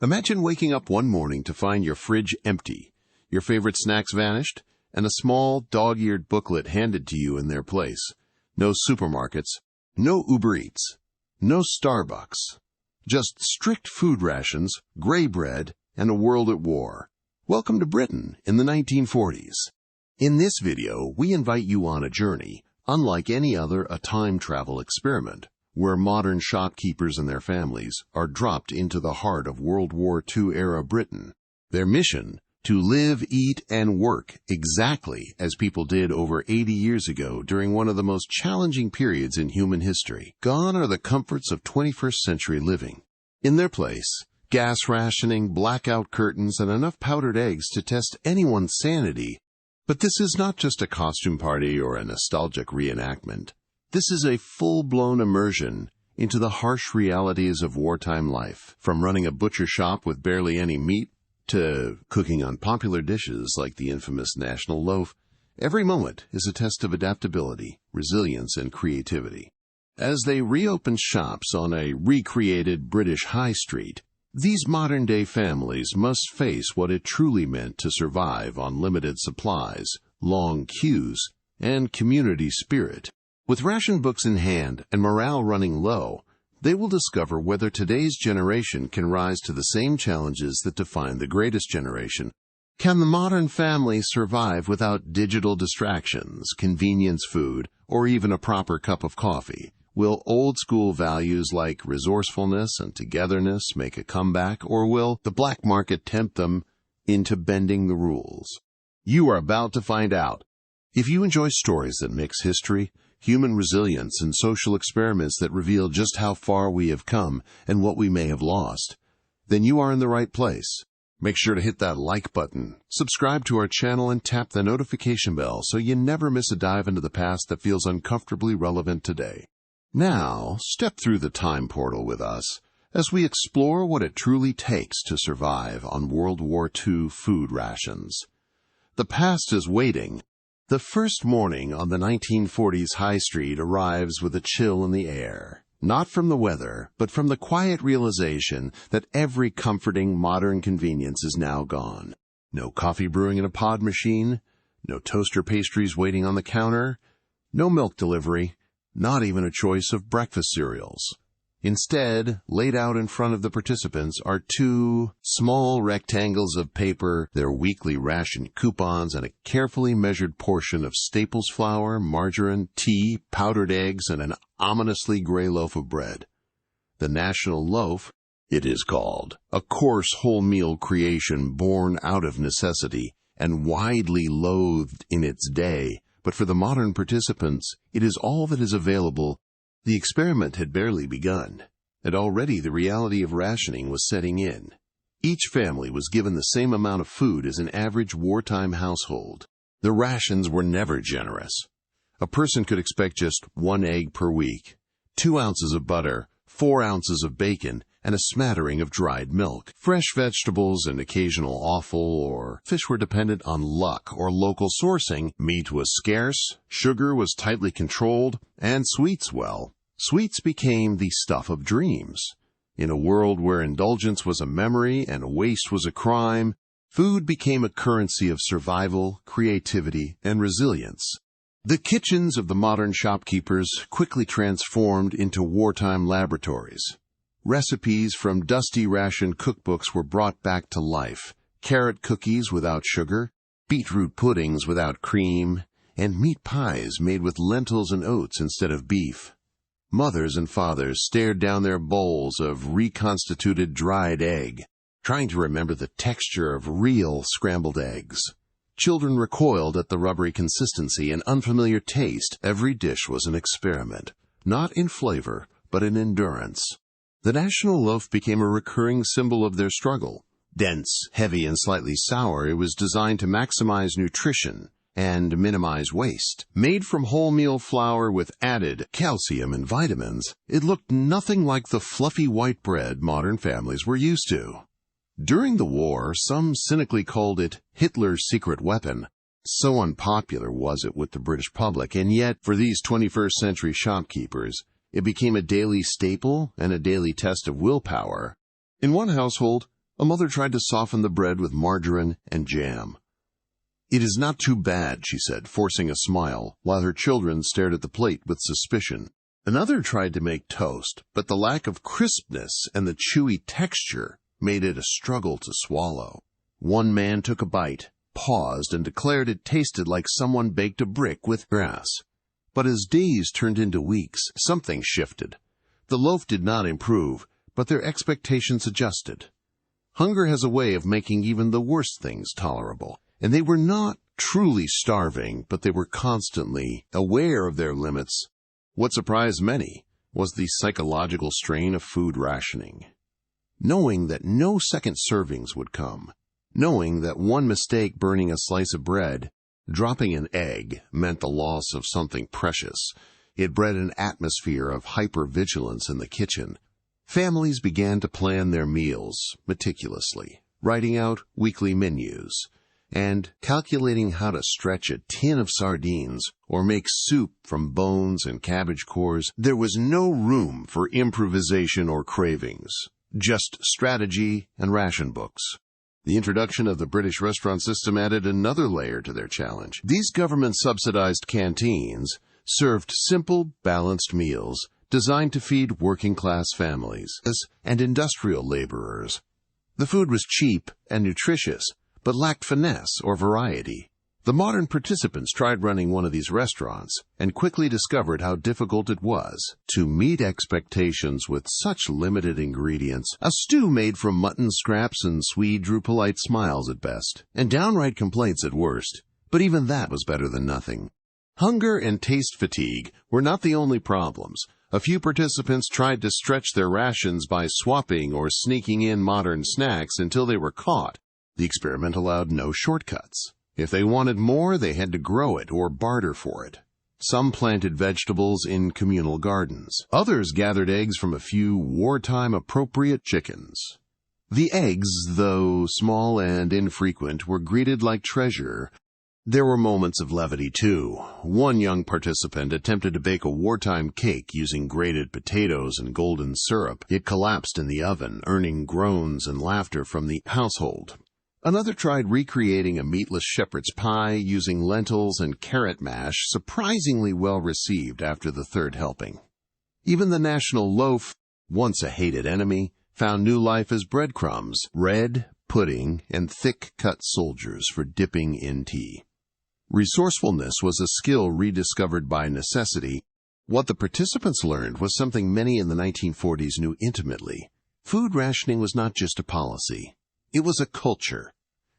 Imagine waking up one morning to find your fridge empty, your favorite snacks vanished, and a small, dog-eared booklet handed to you in their place. No supermarkets, no Uber Eats, no Starbucks. Just strict food rations, gray bread, and a world at war. Welcome to Britain in the 1940s. In this video, we invite you on a journey, unlike any other a time travel experiment, where modern shopkeepers and their families are dropped into the heart of World War II-era Britain. Their mission? To live, eat, and work exactly as people did over 80 years ago during one of the most challenging periods in human history. Gone are the comforts of 21st century living. In their place, gas rationing, blackout curtains, and enough powdered eggs to test anyone's sanity. But this is not just a costume party or a nostalgic reenactment. This is a full-blown immersion into the harsh realities of wartime life, from running a butcher shop with barely any meat to cooking unpopular dishes like the infamous National Loaf. Every moment is a test of adaptability, resilience, and creativity. As they reopen shops on a recreated British high street, these modern-day families must face what it truly meant to survive on limited supplies, long queues, and community spirit. With ration books in hand and morale running low, they will discover whether today's generation can rise to the same challenges that defined the greatest generation. Can the modern family survive without digital distractions, convenience food, or even a proper cup of coffee? Will old-school values like resourcefulness and togetherness make a comeback, or will the black market tempt them into bending the rules? You are about to find out. If you enjoy stories that mix history, human resilience, and social experiments that reveal just how far we have come and what we may have lost, then you are in the right place. Make sure to hit that like button, subscribe to our channel, and tap the notification bell so you never miss a dive into the past that feels uncomfortably relevant today. Now, step through the time portal with us as we explore what it truly takes to survive on World War II food rations. The past is waiting. The first morning on the 1940s high street arrives with a chill in the air, not from the weather, but from the quiet realization that every comforting modern convenience is now gone. No coffee brewing in a pod machine, no toaster pastries waiting on the counter, no milk delivery, not even a choice of breakfast cereals. Instead, laid out in front of the participants are two small rectangles of paper, their weekly ration coupons, and a carefully measured portion of Staples flour, margarine, tea, powdered eggs, and an ominously gray loaf of bread. The National Loaf, it is called, a coarse wholemeal creation born out of necessity and widely loathed in its day, but for the modern participants, it is all that is available. The experiment had barely begun, and already the reality of rationing was setting in. Each family was given the same amount of food as an average wartime household. The rations were never generous. A person could expect just 1 egg per week, 2 ounces of butter, 4 ounces of bacon, and a smattering of dried milk. Fresh vegetables and occasional offal or fish were dependent on luck or local sourcing. Meat was scarce, sugar was tightly controlled, and sweets, well, sweets became the stuff of dreams. In a world where indulgence was a memory and waste was a crime, food became a currency of survival, creativity, and resilience. The kitchens of the modern shopkeepers quickly transformed into wartime laboratories. Recipes from dusty ration cookbooks were brought back to life. Carrot cookies without sugar, beetroot puddings without cream, and meat pies made with lentils and oats instead of beef. Mothers and fathers stared down their bowls of reconstituted dried egg, trying to remember the texture of real scrambled eggs. Children recoiled at the rubbery consistency and unfamiliar taste. Every dish was an experiment, not in flavor, but in endurance. The National Loaf became a recurring symbol of their struggle. Dense, heavy, and slightly sour, it was designed to maximize nutrition and minimize waste. Made from wholemeal flour with added calcium and vitamins, it looked nothing like the fluffy white bread modern families were used to. During the war, some cynically called it Hitler's secret weapon. So unpopular was it with the British public, and yet, for these 21st century shopkeepers, it became a daily staple and a daily test of willpower. In one household, A mother tried to soften the bread with margarine and jam. "It is not too bad," she said, forcing a smile, while her children stared at the plate with suspicion. Another tried to make toast, but the lack of crispness and the chewy texture made it a struggle to swallow. One man took a bite, paused, and declared it tasted like someone baked a brick with grass. But as days turned into weeks, something shifted. The loaf did not improve, but their expectations adjusted. Hunger has a way of making even the worst things tolerable, and they were not truly starving, but they were constantly aware of their limits. What surprised many was the psychological strain of food rationing. Knowing that no second servings would come, knowing that one mistake burning a slice of bread, dropping an egg, meant the loss of something precious, it bred an atmosphere of hypervigilance in the kitchen. Families began to plan their meals meticulously, writing out weekly menus, and calculating how to stretch a tin of sardines or make soup from bones and cabbage cores. There was no room for improvisation or cravings, just strategy and ration books. The introduction of the British restaurant system added another layer to their challenge. These government-subsidized canteens served simple, balanced meals designed to feed working-class families and industrial laborers. The food was cheap and nutritious, but lacked finesse or variety. The modern participants tried running one of these restaurants and quickly discovered how difficult it was to meet expectations with such limited ingredients. A stew made from mutton scraps and swede drew polite smiles at best, and downright complaints at worst, but even that was better than nothing. Hunger and taste fatigue were not the only problems. A few participants tried to stretch their rations by swapping or sneaking in modern snacks until they were caught. The experiment allowed no shortcuts. If they wanted more, they had to grow it or barter for it. Some planted vegetables in communal gardens. Others gathered eggs from a few wartime-appropriate chickens. The eggs, though small and infrequent, were greeted like treasure. There were moments of levity, too. One young participant attempted to bake a wartime cake using grated potatoes and golden syrup. It collapsed in the oven, earning groans and laughter from the household. Another tried recreating a meatless shepherd's pie using lentils and carrot mash, surprisingly well received after the third helping. Even the National Loaf, once a hated enemy, found new life as breadcrumbs, red, pudding, and thick-cut soldiers for dipping in tea. Resourcefulness was a skill rediscovered by necessity. What the participants learned was something many in the 1940s knew intimately. Food rationing was not just a policy. It was a culture,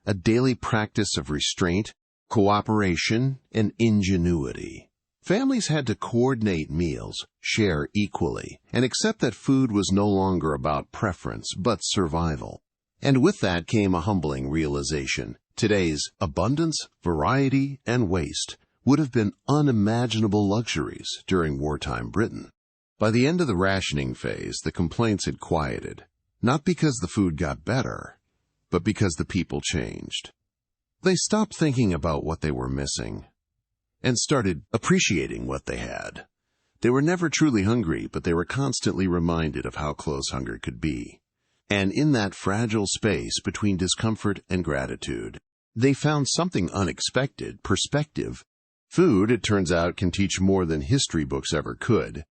a daily practice of restraint, cooperation, and ingenuity. Families had to coordinate meals, share equally, and accept that food was no longer about preference but survival. And with that came a humbling realization. Today's abundance, variety, and waste would have been unimaginable luxuries during wartime Britain. By the end of the rationing phase, the complaints had quieted, not because the food got better, but because the people changed. They stopped thinking about what they were missing and started appreciating what they had. They were never truly hungry, but they were constantly reminded of how close hunger could be. And in that fragile space between discomfort and gratitude, they found something unexpected: perspective. Food, it turns out, can teach more than history books ever could.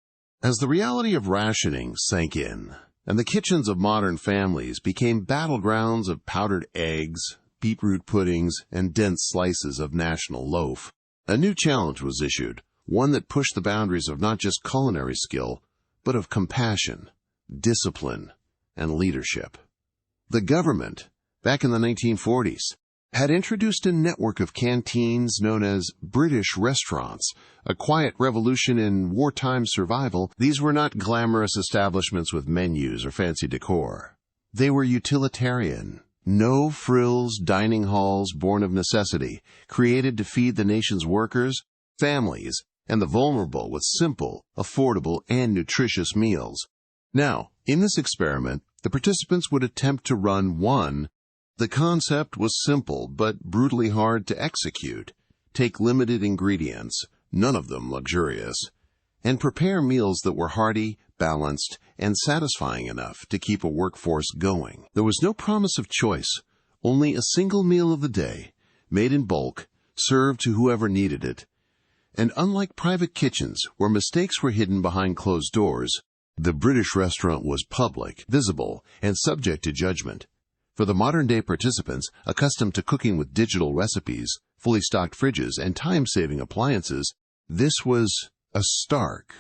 As the reality of rationing sank in, and the kitchens of modern families became battlegrounds of powdered eggs, beetroot puddings, and dense slices of National Loaf, a new challenge was issued, one that pushed the boundaries of not just culinary skill, but of compassion, discipline, and leadership. The government, back in the 1940s, had introduced a network of canteens known as British restaurants, a quiet revolution in wartime survival. These were not glamorous establishments with menus or fancy decor. They were utilitarian, no-frills dining halls born of necessity, created to feed the nation's workers, families, and the vulnerable with simple, affordable, and nutritious meals. Now, in this experiment, the participants would attempt to run one. The concept was simple but brutally hard to execute. Take limited ingredients, none of them luxurious, and prepare meals that were hearty, balanced, and satisfying enough to keep a workforce going. There was no promise of choice, only a single meal of the day, made in bulk, served to whoever needed it. And unlike private kitchens, where mistakes were hidden behind closed doors, the British restaurant was public, visible, and subject to judgment. For the modern-day participants, accustomed to cooking with digital recipes, fully stocked fridges, and time-saving appliances, this was a stark,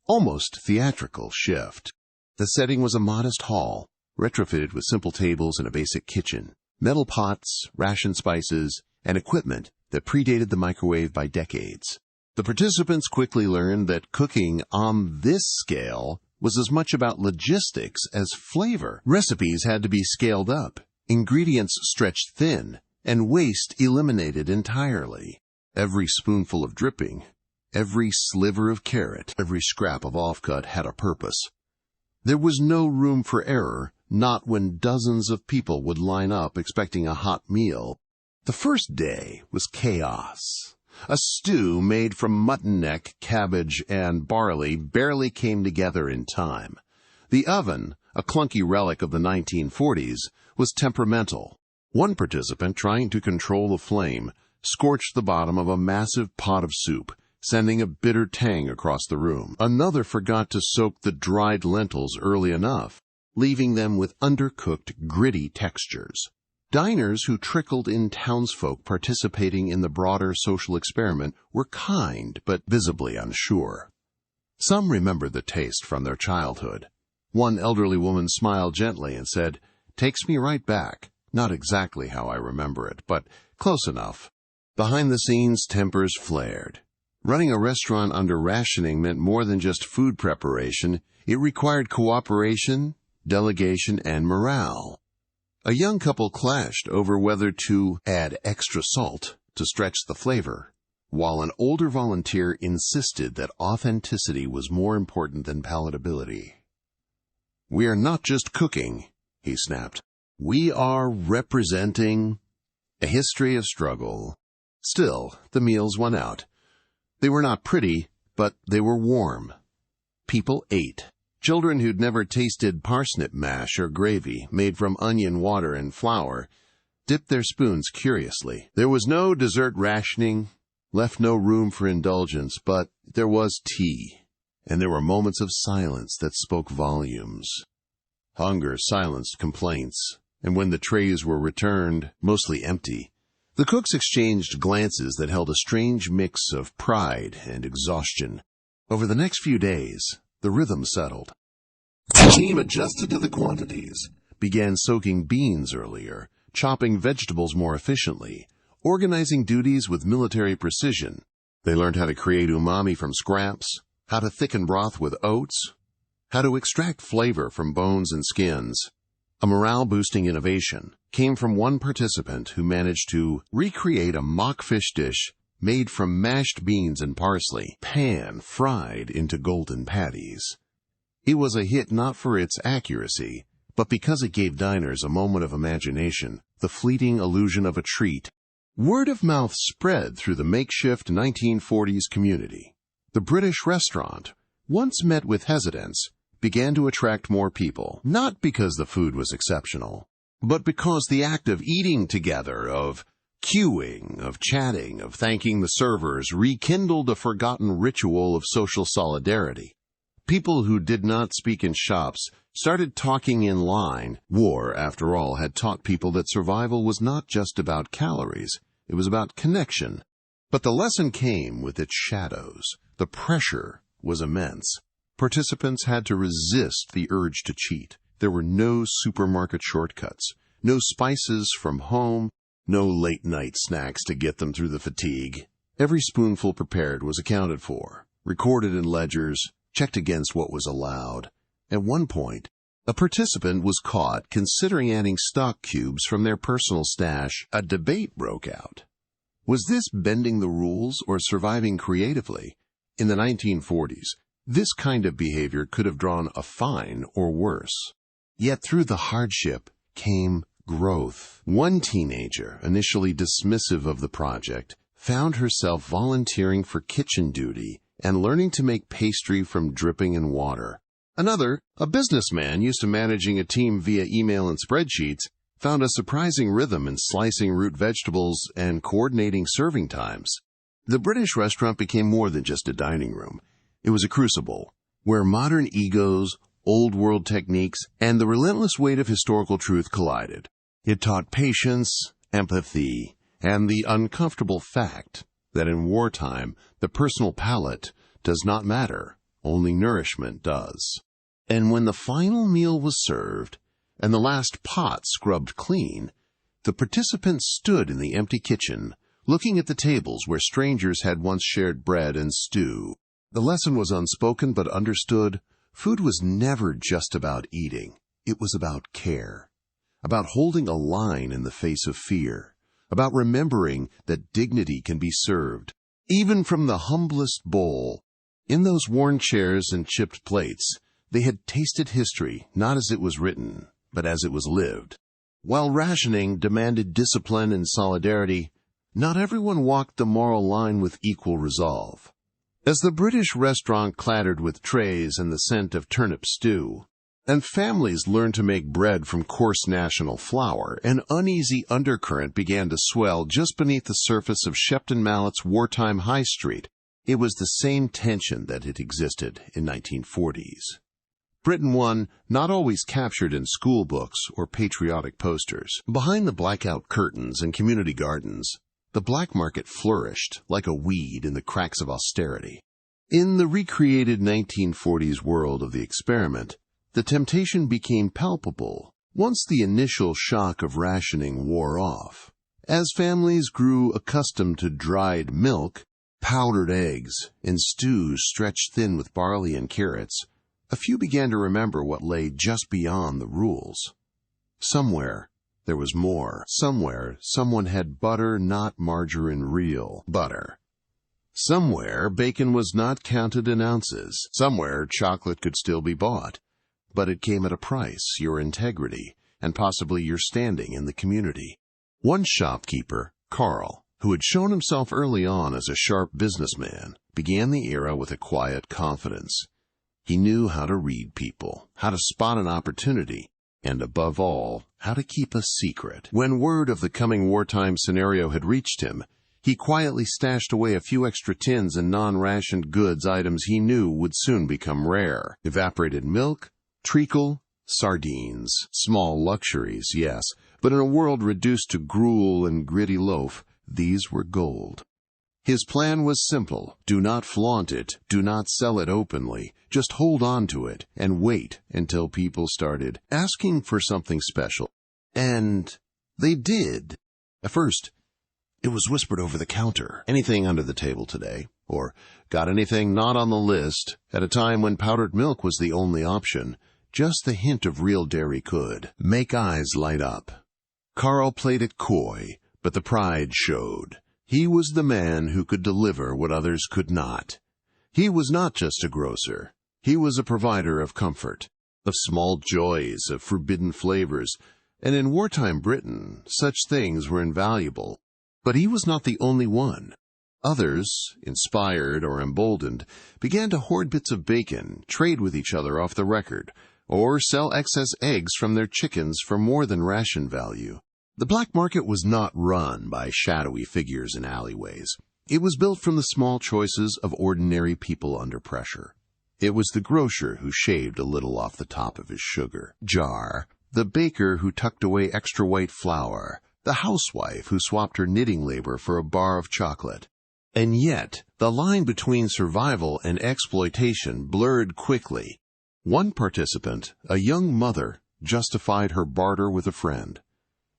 almost theatrical shift. The setting was a modest hall, retrofitted with simple tables and a basic kitchen, metal pots, ration spices, and equipment that predated the microwave by decades. The participants quickly learned that cooking on this scale was as much about logistics as flavor. Recipes had to be scaled up, ingredients stretched thin, and waste eliminated entirely. Every spoonful of dripping, every sliver of carrot, every scrap of offcut had a purpose. There was no room for error, not when dozens of people would line up expecting a hot meal. The first day was chaos. A stew made from mutton neck, cabbage, and barley barely came together in time. The oven, a clunky relic of the 1940s, was temperamental. One participant, trying to control the flame, scorched the bottom of a massive pot of soup, sending a bitter tang across the room. Another forgot to soak the dried lentils early enough, leaving them with undercooked, gritty textures. Diners who trickled in townsfolk participating in the broader social experiment were kind but visibly unsure. Some remembered the taste from their childhood. One elderly woman smiled gently and said, "Takes me right back. Not exactly how I remember it, but close enough." Behind the scenes, tempers flared. Running a restaurant under rationing meant more than just food preparation. It required cooperation, delegation, and morale. A young couple clashed over whether to add extra salt to stretch the flavor, while an older volunteer insisted that authenticity was more important than palatability. "We are not just cooking," he snapped. "We are representing a history of struggle." Still, the meals won out. They were not pretty, but they were warm. People ate. Children who'd never tasted parsnip mash or gravy made from onion water and flour dipped their spoons curiously. There was no dessert rationing, left no room for indulgence, but there was tea, and there were moments of silence that spoke volumes. Hunger silenced complaints, and when the trays were returned, mostly empty, the cooks exchanged glances that held a strange mix of pride and exhaustion. Over the next few days, the rhythm settled. The team adjusted to the quantities, began soaking beans earlier, chopping vegetables more efficiently, organizing duties with military precision. They learned how to create umami from scraps, how to thicken broth with oats, how to extract flavor from bones and skins. A morale-boosting innovation came from one participant who managed to recreate a mock fish dish made from mashed beans and parsley, pan-fried into golden patties. It was a hit not for its accuracy, but because it gave diners a moment of imagination, the fleeting illusion of a treat. Word of mouth spread through the makeshift 1940s community. The British restaurant, once met with hesitance, began to attract more people, not because the food was exceptional, but because the act of eating together, of queuing, of chatting, of thanking the servers, rekindled a forgotten ritual of social solidarity. People who did not speak in shops started talking in line. War, after all, had taught people that survival was not just about calories. It was about connection. But the lesson came with its shadows. The pressure was immense. Participants had to resist the urge to cheat. There were no supermarket shortcuts, no spices from home, no late-night snacks to get them through the fatigue. Every spoonful prepared was accounted for, recorded in ledgers, checked against what was allowed. At one point, a participant was caught considering adding stock cubes from their personal stash. A debate broke out. Was this bending the rules or surviving creatively? In the 1940s, this kind of behavior could have drawn a fine or worse. Yet through the hardship came growth. One teenager, initially dismissive of the project, found herself volunteering for kitchen duty and learning to make pastry from dripping in water. Another, a businessman used to managing a team via email and spreadsheets, found a surprising rhythm in slicing root vegetables and coordinating serving times. The British restaurant became more than just a dining room. It was a crucible, where modern egos, old-world techniques, and the relentless weight of historical truth collided. It taught patience, empathy, and the uncomfortable fact that in wartime, the personal palate does not matter, only nourishment does. And when the final meal was served, and the last pot scrubbed clean, the participants stood in the empty kitchen, looking at the tables where strangers had once shared bread and stew. The lesson was unspoken but understood. Food was never just about eating. It was about care, about holding a line in the face of fear, about remembering that dignity can be served, even from the humblest bowl. In those worn chairs and chipped plates, they had tasted history not as it was written, but as it was lived. While rationing demanded discipline and solidarity, not everyone walked the moral line with equal resolve. As the British restaurant clattered with trays and the scent of turnip stew, and families learned to make bread from coarse national flour, an uneasy undercurrent began to swell just beneath the surface of Shepton Mallet's wartime high street. It was the same tension that had existed in 1940s. Britain won, not always captured in school books or patriotic posters. Behind the blackout curtains and community gardens, the black market flourished like a weed in the cracks of austerity. In the recreated 1940s world of the experiment, the temptation became palpable once the initial shock of rationing wore off. As families grew accustomed to dried milk, powdered eggs, and stews stretched thin with barley and carrots, a few began to remember what lay just beyond the rules. Somewhere, there was more. Somewhere, someone had butter, not margarine, real butter. Somewhere, bacon was not counted in ounces. Somewhere, chocolate could still be bought. But it came at a price, your integrity, and possibly your standing in the community. One shopkeeper, Carl, who had shown himself early on as a sharp businessman, began the era with a quiet confidence. He knew how to read people, how to spot an opportunity, and above all, how to keep a secret. When word of the coming wartime scenario had reached him, he quietly stashed away a few extra tins and non-rationed goods, items he knew would soon become rare. Evaporated milk, treacle, sardines. Small luxuries, yes, but in a world reduced to gruel and gritty loaf, these were gold. His plan was simple. Do not flaunt it. Do not sell it openly. Just hold on to it and wait until people started asking for something special. And they did. At first, it was whispered over the counter. Anything under the table today? Or, got anything not on the list? At a time when powdered milk was the only option, just the hint of real dairy could make eyes light up. Carl played it coy, but the pride showed. He was the man who could deliver what others could not. He was not just a grocer. He was a provider of comfort, of small joys, of forbidden flavors, and in wartime Britain, such things were invaluable. But he was not the only one. Others, inspired or emboldened, began to hoard bits of bacon, trade with each other off the record, or sell excess eggs from their chickens for more than ration value. The black market was not run by shadowy figures in alleyways. It was built from the small choices of ordinary people under pressure. It was the grocer who shaved a little off the top of his sugar jar, the baker who tucked away extra white flour, the housewife who swapped her knitting labor for a bar of chocolate. And yet, the line between survival and exploitation blurred quickly. One participant, a young mother, justified her barter with a friend.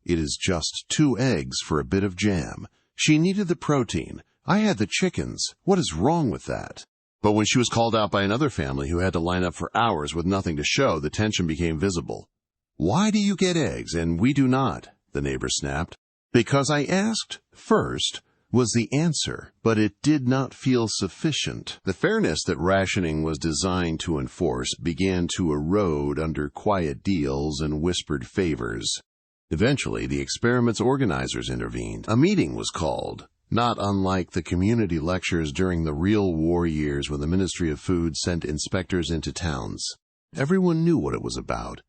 It is just 2 eggs for a bit of jam. She needed the protein. I had the chickens. What is wrong with that? But when she was called out by another family who had to line up for hours with nothing to show, the tension became visible. Why do you get eggs and we do not? The neighbor snapped. Because I asked first, was the answer, but it did not feel sufficient. The fairness that rationing was designed to enforce began to erode under quiet deals and whispered favors. Eventually, the experiment's organizers intervened. A meeting was called, not unlike the community lectures during the real war years when the Ministry of Food sent inspectors into towns. Everyone knew what it was about.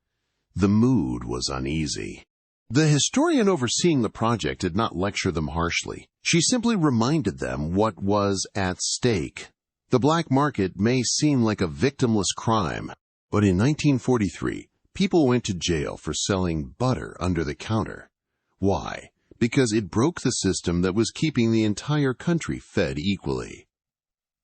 The mood was uneasy. The historian overseeing the project did not lecture them harshly. She simply reminded them what was at stake. The black market may seem like a victimless crime, but in 1943, people went to jail for selling butter under the counter. Why? Because it broke the system that was keeping the entire country fed equally.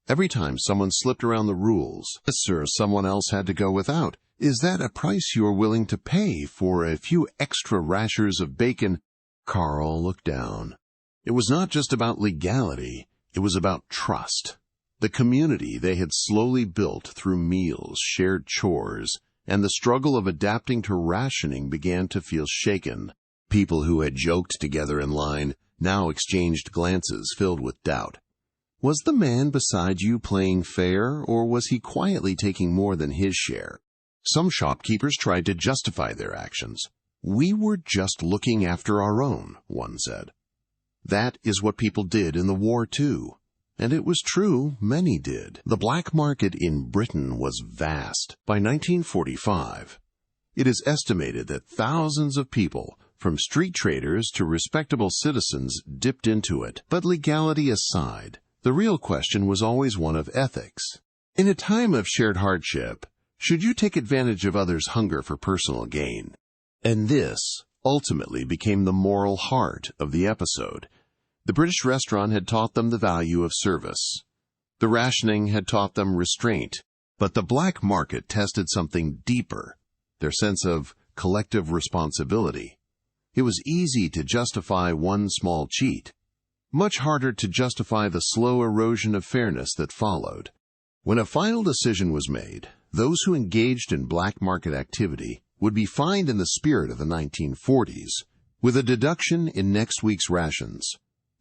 Every time someone slipped around the rules, sir, someone else had to go without. Is that a price you are willing to pay for a few extra rashers of bacon? Carl looked down. It was not just about legality, it was about trust. The community they had slowly built through meals, shared chores, and the struggle of adapting to rationing began to feel shaken. People who had joked together in line now exchanged glances filled with doubt. Was the man beside you playing fair, or was he quietly taking more than his share? Some shopkeepers tried to justify their actions. We were just looking after our own, one said. That is what people did in the war, too. And it was true, many did. The black market in Britain was vast. By 1945, it is estimated that thousands of people, from street traders to respectable citizens, dipped into it. But legality aside, the real question was always one of ethics. In a time of shared hardship, should you take advantage of others' hunger for personal gain? And this ultimately became the moral heart of the episode. The British restaurant had taught them the value of service. The rationing had taught them restraint. But the black market tested something deeper, their sense of collective responsibility. It was easy to justify one small cheat, much harder to justify the slow erosion of fairness that followed. When a final decision was made, those who engaged in black market activity would be fined in the spirit of the 1940s, with a deduction in next week's rations.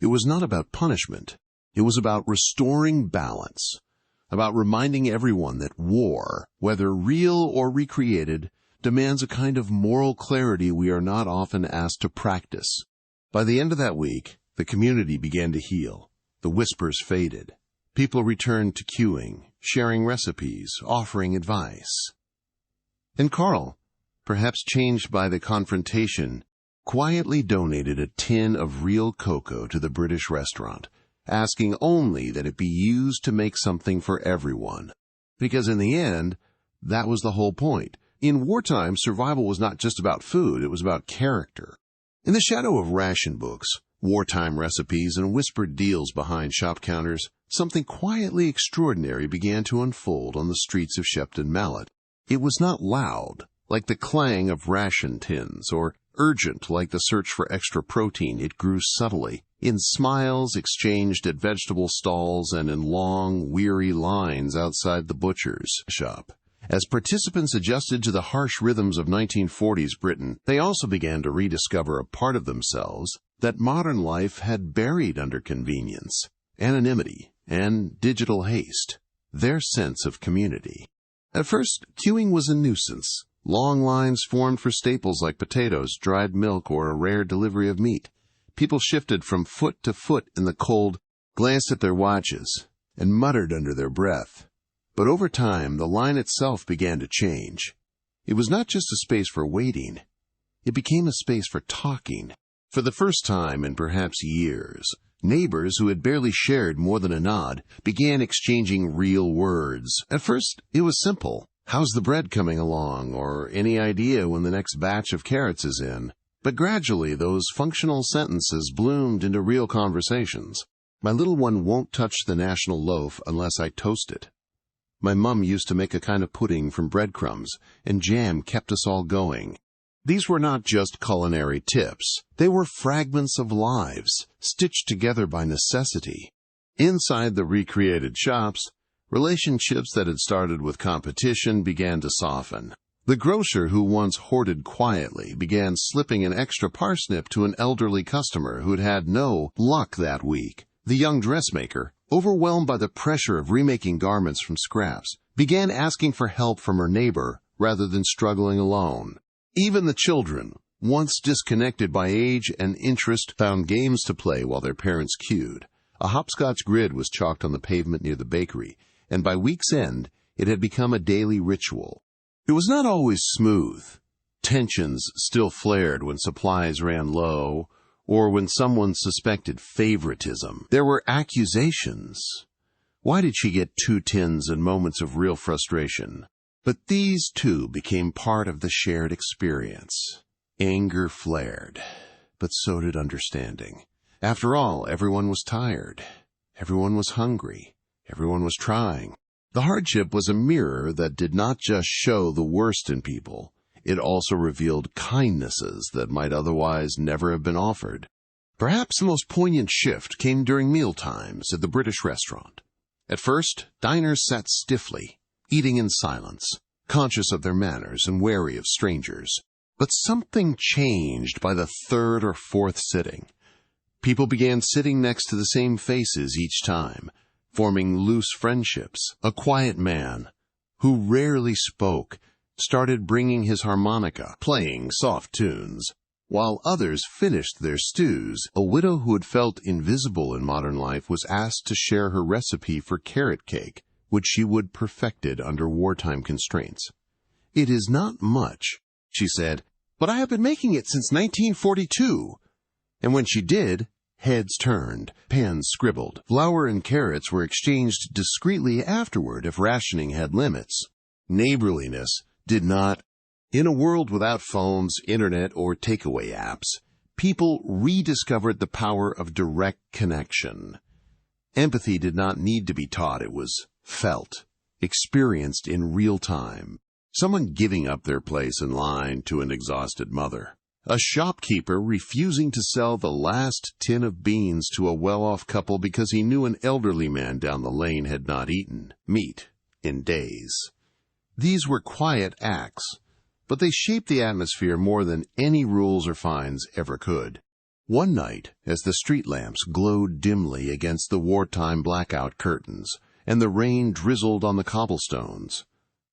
It was not about punishment. It was about restoring balance, about reminding everyone that war, whether real or recreated, demands a kind of moral clarity we are not often asked to practice. By the end of that week, the community began to heal. The whispers faded. People returned to queuing, sharing recipes, offering advice. And Carl, perhaps changed by the confrontation, quietly donated a tin of real cocoa to the British restaurant, asking only that it be used to make something for everyone. Because in the end, that was the whole point. In wartime, survival was not just about food, it was about character. In the shadow of ration books, wartime recipes, and whispered deals behind shop counters, something quietly extraordinary began to unfold on the streets of Shepton Mallet. It was not loud, like the clang of ration tins, or urgent like the search for extra protein. It grew subtly, in smiles exchanged at vegetable stalls and in long, weary lines outside the butcher's shop. As participants adjusted to the harsh rhythms of 1940s Britain, they also began to rediscover a part of themselves that modern life had buried under convenience, anonymity, and digital haste, their sense of community. At first, queuing was a nuisance. Long lines formed for staples like potatoes, dried milk, or a rare delivery of meat. People shifted from foot to foot in the cold, glanced at their watches, and muttered under their breath. But over time, the line itself began to change. It was not just a space for waiting. It became a space for talking. For the first time in perhaps years, neighbors who had barely shared more than a nod began exchanging real words. At first, it was simple. How's the bread coming along? Or any idea when the next batch of carrots is in? But gradually, those functional sentences bloomed into real conversations. My little one won't touch the National Loaf unless I toast it. My mum used to make a kind of pudding from breadcrumbs, and jam kept us all going. These were not just culinary tips. They were fragments of lives, stitched together by necessity. Inside the recreated shops, relationships that had started with competition began to soften. The grocer who once hoarded quietly began slipping an extra parsnip to an elderly customer who'd had no luck that week. The young dressmaker, overwhelmed by the pressure of remaking garments from scraps, began asking for help from her neighbor rather than struggling alone. Even the children, once disconnected by age and interest, found games to play while their parents queued. A hopscotch grid was chalked on the pavement near the bakery, and by week's end, it had become a daily ritual. It was not always smooth. Tensions still flared when supplies ran low, or when someone suspected favoritism. There were accusations. Why did she get 2 tins and moments of real frustration? But these too became part of the shared experience. Anger flared, but so did understanding. After all, everyone was tired. Everyone was hungry. Everyone was trying. The hardship was a mirror that did not just show the worst in people. It also revealed kindnesses that might otherwise never have been offered. Perhaps the most poignant shift came during mealtimes at the British restaurant. At first, diners sat stiffly, eating in silence, conscious of their manners and wary of strangers. But something changed by the 3rd or 4th sitting. People began sitting next to the same faces each time, forming loose friendships. A quiet man, who rarely spoke, started bringing his harmonica, playing soft tunes, while others finished their stews. A widow who had felt invisible in modern life was asked to share her recipe for carrot cake, which she would perfected under wartime constraints. "It is not much," she said, "but I have been making it since 1942. And when she did, heads turned, pens scribbled. Flour and carrots were exchanged discreetly afterward if rationing had limits. Neighborliness did not. In a world without phones, internet, or takeaway apps, people rediscovered the power of direct connection. Empathy did not need to be taught. It was felt, experienced in real time. Someone giving up their place in line to an exhausted mother. A shopkeeper refusing to sell the last tin of beans to a well-off couple because he knew an elderly man down the lane had not eaten meat in days. These were quiet acts, but they shaped the atmosphere more than any rules or fines ever could. One night, as the street lamps glowed dimly against the wartime blackout curtains, and the rain drizzled on the cobblestones,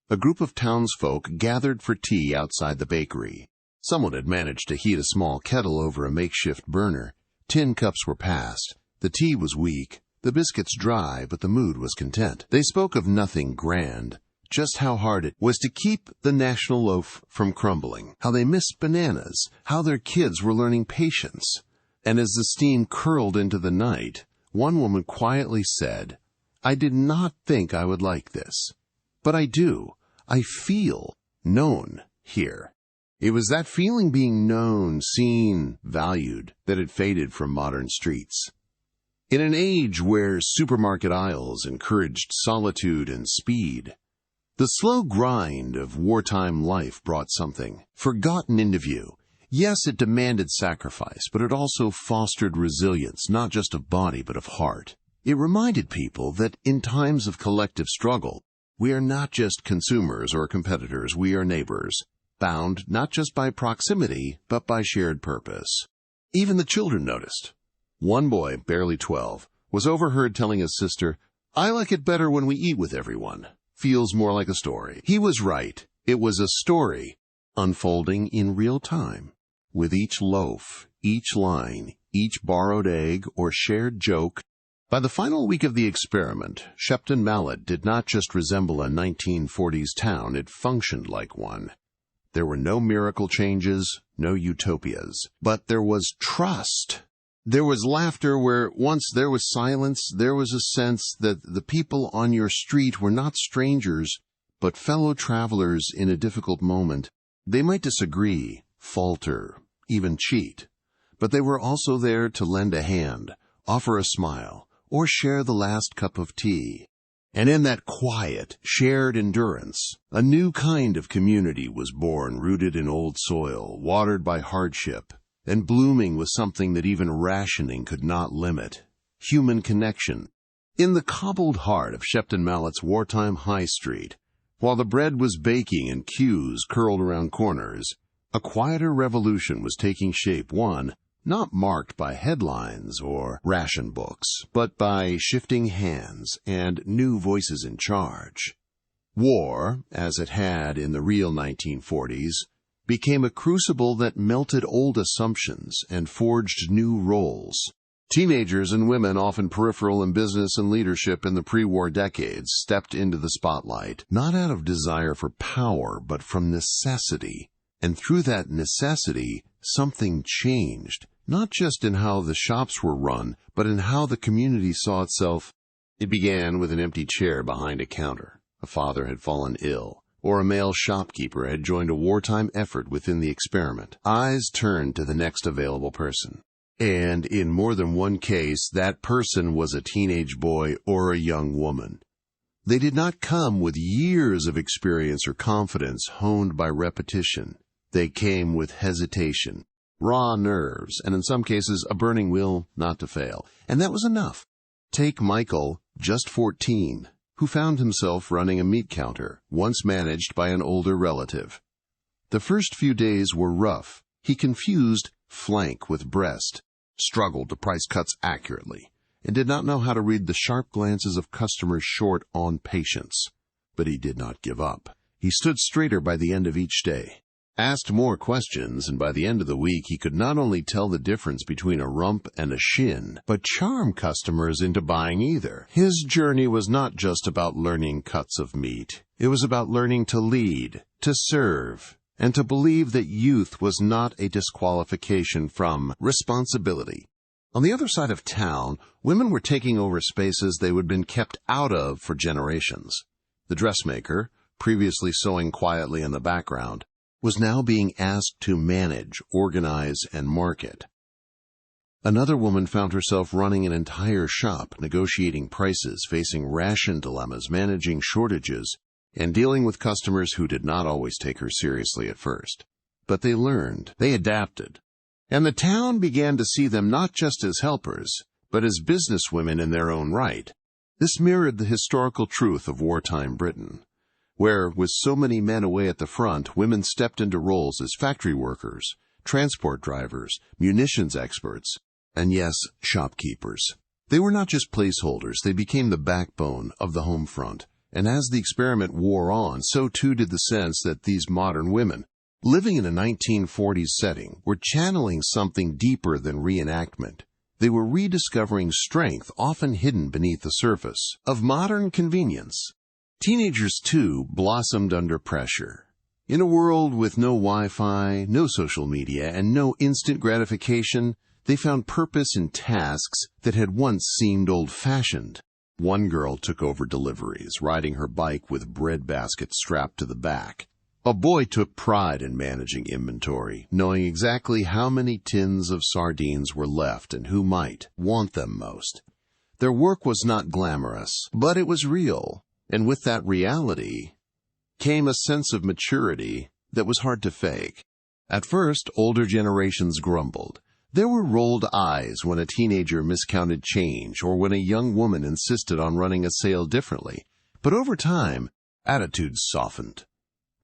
a group of townsfolk gathered for tea outside the bakery. Someone had managed to heat a small kettle over a makeshift burner. Tin cups were passed. The tea was weak, the biscuits dry, but the mood was content. They spoke of nothing grand, just how hard it was to keep the National Loaf from crumbling, how they missed bananas, how their kids were learning patience. And as the steam curled into the night, one woman quietly said, "I did not think I would like this, but I do. I feel known here." It was that feeling, being known, seen, valued, that had faded from modern streets. In an age where supermarket aisles encouraged solitude and speed, the slow grind of wartime life brought something forgotten into view. Yes, it demanded sacrifice, but it also fostered resilience, not just of body, but of heart. It reminded people that in times of collective struggle, we are not just consumers or competitors, we are neighbors, bound not just by proximity, but by shared purpose. Even the children noticed. One boy, barely 12, was overheard telling his sister, "I like it better when we eat with everyone. Feels more like a story." He was right. It was a story unfolding in real time, with each loaf, each line, each borrowed egg or shared joke. By the final week of the experiment, Shepton Mallet did not just resemble a 1940s town, it functioned like one. There were no miracle changes, no utopias, but there was trust. There was laughter where once there was silence. There was a sense that the people on your street were not strangers, but fellow travelers in a difficult moment. They might disagree, falter, even cheat, but they were also there to lend a hand, offer a smile, or share the last cup of tea. And in that quiet, shared endurance, a new kind of community was born, rooted in old soil, watered by hardship, and blooming with something that even rationing could not limit: human connection. In the cobbled heart of Shepton Mallet's wartime high street, while the bread was baking and queues curled around corners, a quieter revolution was taking shape, one not marked by headlines or ration books, but by shifting hands and new voices in charge. War, as it had in the real 1940s, became a crucible that melted old assumptions and forged new roles. Teenagers and women, often peripheral in business and leadership in the pre-war decades, stepped into the spotlight, not out of desire for power, but from necessity. And through that necessity, something changed, not just in how the shops were run, but in how the community saw itself. It began with an empty chair behind a counter. A father had fallen ill, or a male shopkeeper had joined a wartime effort within the experiment. Eyes turned to the next available person. And in more than one case, that person was a teenage boy or a young woman. They did not come with years of experience or confidence honed by repetition. They came with hesitation, raw nerves, and in some cases a burning will not to fail. And that was enough. Take Michael, just 14, who found himself running a meat counter, once managed by an older relative. The first few days were rough. He confused flank with breast, struggled to price cuts accurately, and did not know how to read the sharp glances of customers short on patience. But he did not give up. He stood straighter by the end of each day, asked more questions, and by the end of the week he could not only tell the difference between a rump and a shin, but charm customers into buying either. His journey was not just about learning cuts of meat. It was about learning to lead, to serve, and to believe that youth was not a disqualification from responsibility. On the other side of town, women were taking over spaces they had been kept out of for generations. The dressmaker, previously sewing quietly in the background, was now being asked to manage, organize, and market. Another woman found herself running an entire shop, negotiating prices, facing ration dilemmas, managing shortages, and dealing with customers who did not always take her seriously at first. But they learned, they adapted, and the town began to see them not just as helpers, but as businesswomen in their own right. This mirrored the historical truth of wartime Britain, where, with so many men away at the front, women stepped into roles as factory workers, transport drivers, munitions experts, and yes, shopkeepers. They were not just placeholders, they became the backbone of the home front. And as the experiment wore on, so too did the sense that these modern women, living in a 1940s setting, were channeling something deeper than reenactment. They were rediscovering strength often hidden beneath the surface of modern convenience. Teenagers, too, blossomed under pressure. In a world with no Wi-Fi, no social media, and no instant gratification, they found purpose in tasks that had once seemed old-fashioned. One girl took over deliveries, riding her bike with bread baskets strapped to the back. A boy took pride in managing inventory, knowing exactly how many tins of sardines were left and who might want them most. Their work was not glamorous, but it was real, and with that reality came a sense of maturity that was hard to fake. At first, older generations grumbled. There were rolled eyes when a teenager miscounted change or when a young woman insisted on running a sale differently. But over time, attitudes softened.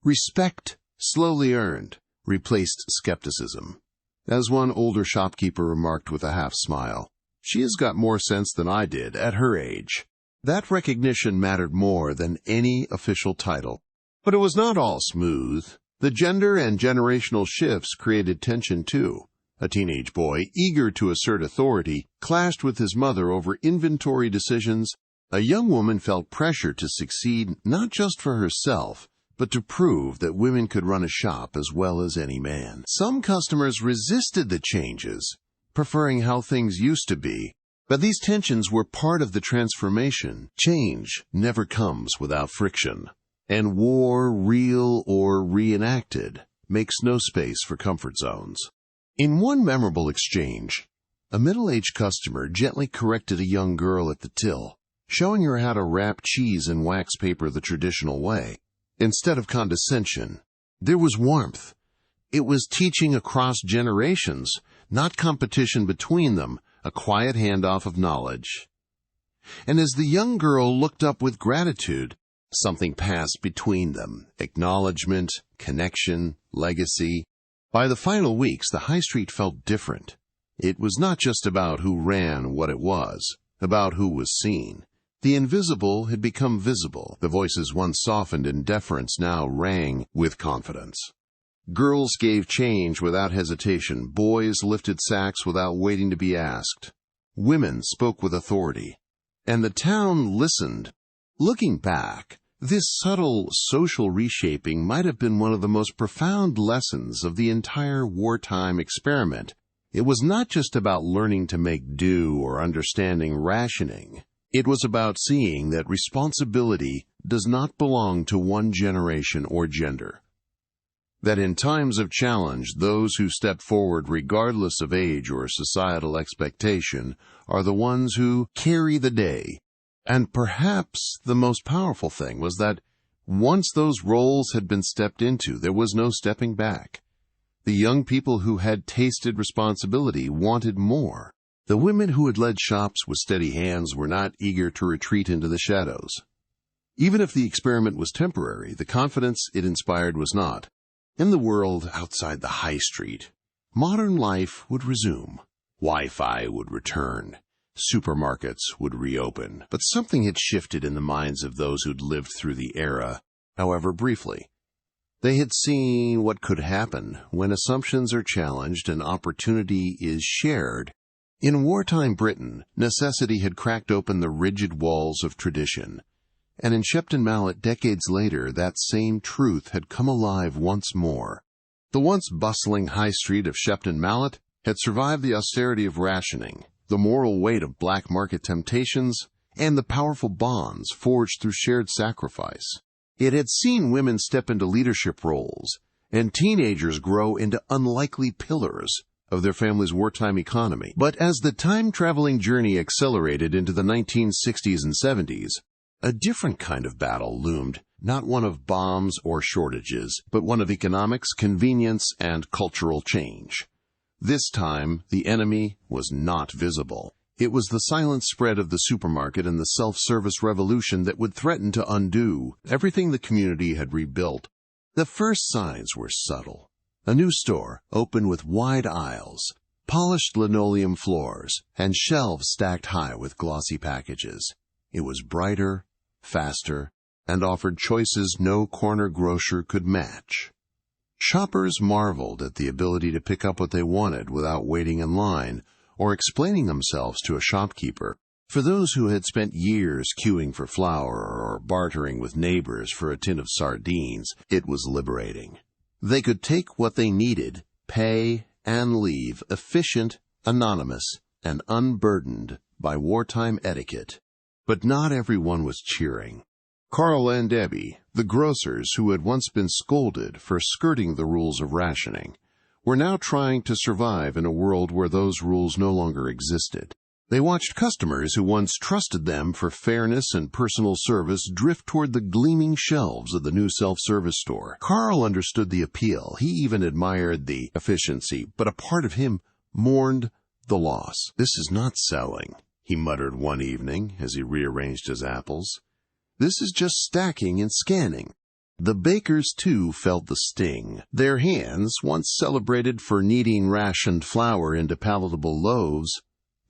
Respect, slowly earned, replaced skepticism. As one older shopkeeper remarked with a half-smile, "She has got more sense than I did at her age." That recognition mattered more than any official title. But it was not all smooth. The gender and generational shifts created tension too. A teenage boy, eager to assert authority, clashed with his mother over inventory decisions. A young woman felt pressure to succeed not just for herself, but to prove that women could run a shop as well as any man. Some customers resisted the changes, preferring how things used to be. But these tensions were part of the transformation. Change never comes without friction. And war, real or reenacted, makes no space for comfort zones. In one memorable exchange, a middle-aged customer gently corrected a young girl at the till, showing her how to wrap cheese in wax paper the traditional way. Instead of condescension, there was warmth. It was teaching across generations, not competition between them, a quiet handoff of knowledge. And as the young girl looked up with gratitude, something passed between them, acknowledgement, connection, legacy. By the final weeks, the high street felt different. It was not just about who ran what it was, about who was seen. The invisible had become visible. The voices once softened in deference now rang with confidence. Girls gave change without hesitation. Boys lifted sacks without waiting to be asked. Women spoke with authority, and the town listened. Looking back, this subtle social reshaping might have been one of the most profound lessons of the entire wartime experiment. It was not just about learning to make do or understanding rationing. It was about seeing that responsibility does not belong to one generation or gender. That in times of challenge, those who step forward regardless of age or societal expectation are the ones who carry the day. And perhaps the most powerful thing was that once those roles had been stepped into, there was no stepping back. The young people who had tasted responsibility wanted more. The women who had led shops with steady hands were not eager to retreat into the shadows. Even if the experiment was temporary, the confidence it inspired was not. In the world outside the high street, modern life would resume. Wi-Fi would return. Supermarkets would reopen. But something had shifted in the minds of those who'd lived through the era, however briefly. They had seen what could happen when assumptions are challenged and opportunity is shared. In wartime Britain, necessity had cracked open the rigid walls of tradition. And in Shepton Mallet, decades later, that same truth had come alive once more. The once bustling high street of Shepton Mallet had survived the austerity of rationing, the moral weight of black market temptations, and the powerful bonds forged through shared sacrifice. It had seen women step into leadership roles, and teenagers grow into unlikely pillars of their family's wartime economy. But as the time-traveling journey accelerated into the 1960s and 70s, a different kind of battle loomed, not one of bombs or shortages, but one of economics, convenience, and cultural change. This time, the enemy was not visible. It was the silent spread of the supermarket and the self-service revolution that would threaten to undo everything the community had rebuilt. The first signs were subtle. A new store opened with wide aisles, polished linoleum floors, and shelves stacked high with glossy packages. It was brighter, faster, and offered choices no corner grocer could match. Shoppers marveled at the ability to pick up what they wanted without waiting in line or explaining themselves to a shopkeeper. For those who had spent years queuing for flour or bartering with neighbors for a tin of sardines, it was liberating. They could take what they needed, pay, and leave efficient, anonymous, and unburdened by wartime etiquette. But not everyone was cheering. Carl and Debbie, the grocers who had once been scolded for skirting the rules of rationing, were now trying to survive in a world where those rules no longer existed. They watched customers who once trusted them for fairness and personal service drift toward the gleaming shelves of the new self-service store. Carl understood the appeal. He even admired the efficiency, but a part of him mourned the loss. "This is not selling," he muttered one evening as he rearranged his apples. "This is just stacking and scanning." The bakers, too, felt the sting. Their hands, once celebrated for kneading rationed flour into palatable loaves,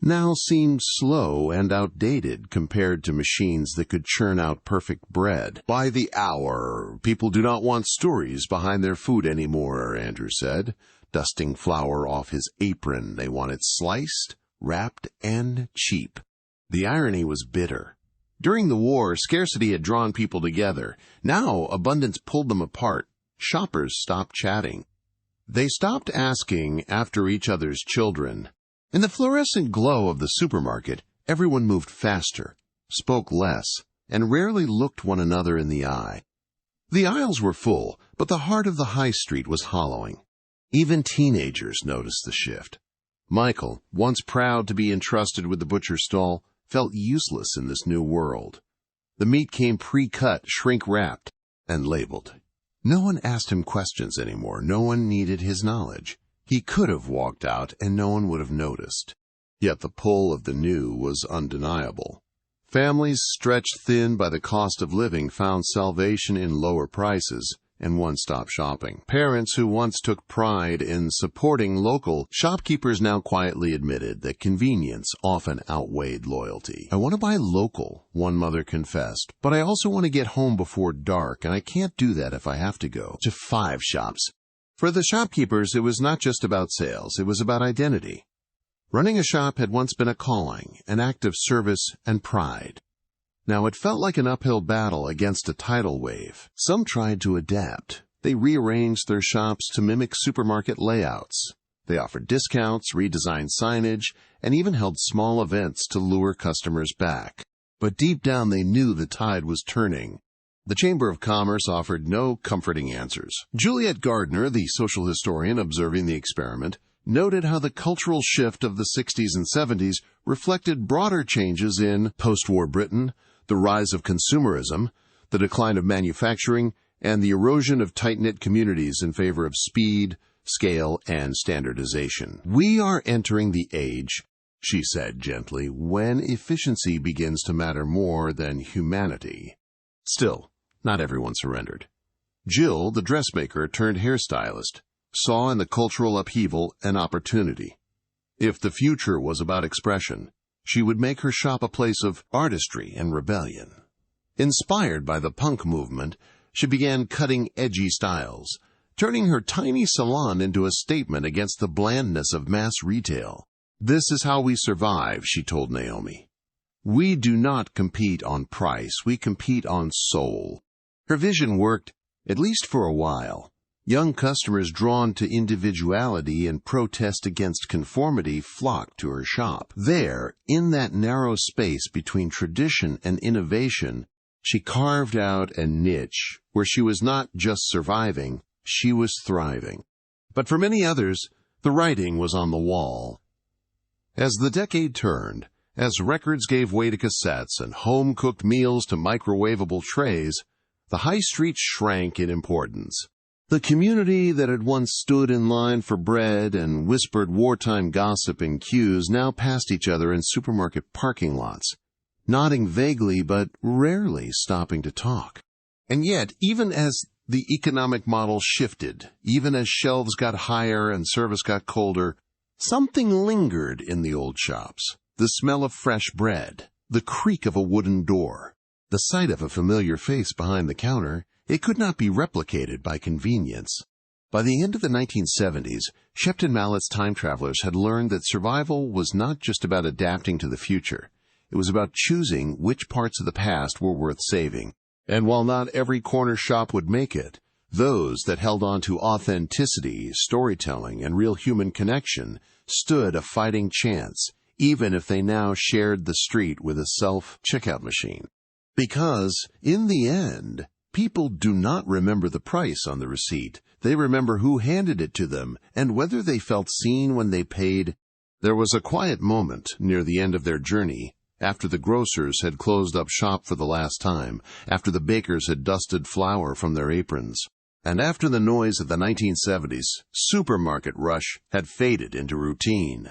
now seemed slow and outdated compared to machines that could churn out perfect bread. "By the hour, people do not want stories behind their food anymore," Andrew said, dusting flour off his apron. "They want it sliced, wrapped, and cheap." The irony was bitter. During the war, scarcity had drawn people together. Now, abundance pulled them apart. Shoppers stopped chatting. They stopped asking after each other's children. In the fluorescent glow of the supermarket, everyone moved faster, spoke less, and rarely looked one another in the eye. The aisles were full, but the heart of the high street was hollowing. Even teenagers noticed the shift. Michael, once proud to be entrusted with the butcher stall, felt useless in this new world. The meat came pre-cut, shrink-wrapped, and labeled. No one asked him questions anymore. No one needed his knowledge. He could have walked out and no one would have noticed. Yet the pull of the new was undeniable. Families stretched thin by the cost of living found salvation in lower prices and one-stop shopping. Parents who once took pride in supporting local shopkeepers now quietly admitted that convenience often outweighed loyalty. "I want to buy local," one mother confessed, "but I also want to get home before dark, and I can't do that if I have to go to 5 shops. For the shopkeepers, it was not just about sales, it was about identity. Running a shop had once been a calling, an act of service and pride. Now it felt like an uphill battle against a tidal wave. Some tried to adapt. They rearranged their shops to mimic supermarket layouts. They offered discounts, redesigned signage, and even held small events to lure customers back. But deep down they knew the tide was turning. The Chamber of Commerce offered no comforting answers. Juliet Gardner, the social historian observing the experiment, noted how the cultural shift of the 60s and 70s reflected broader changes in post-war Britain, the rise of consumerism, the decline of manufacturing, and the erosion of tight-knit communities in favor of speed, scale, and standardization. "We are entering the age," she said gently, "when efficiency begins to matter more than humanity." Still, not everyone surrendered. Jill, the dressmaker turned hairstylist, saw in the cultural upheaval an opportunity. If the future was about expression, she would make her shop a place of artistry and rebellion. Inspired by the punk movement, she began cutting edgy styles, turning her tiny salon into a statement against the blandness of mass retail. "This is how we survive," she told Naomi. "We do not compete on price, we compete on soul." Her vision worked, at least for a while. Young customers drawn to individuality and protest against conformity flocked to her shop. There, in that narrow space between tradition and innovation, she carved out a niche where she was not just surviving, she was thriving. But for many others, the writing was on the wall. As the decade turned, as records gave way to cassettes and home-cooked meals to microwavable trays, the high street shrank in importance. The community that had once stood in line for bread and whispered wartime gossip in queues now passed each other in supermarket parking lots, nodding vaguely but rarely stopping to talk. And yet, even as the economic model shifted, even as shelves got higher and service got colder, something lingered in the old shops. The smell of fresh bread, the creak of a wooden door, the sight of a familiar face behind the counter. It could not be replicated by convenience. By the end of the 1970s, Shepton Mallett's time travelers had learned that survival was not just about adapting to the future. It was about choosing which parts of the past were worth saving. And while not every corner shop would make it, those that held on to authenticity, storytelling, and real human connection stood a fighting chance, even if they now shared the street with a self-checkout machine. Because, in the end, people do not remember the price on the receipt. They remember who handed it to them and whether they felt seen when they paid. There was a quiet moment near the end of their journey, after the grocers had closed up shop for the last time, after the bakers had dusted flour from their aprons, and after the noise of the 1970s supermarket rush had faded into routine.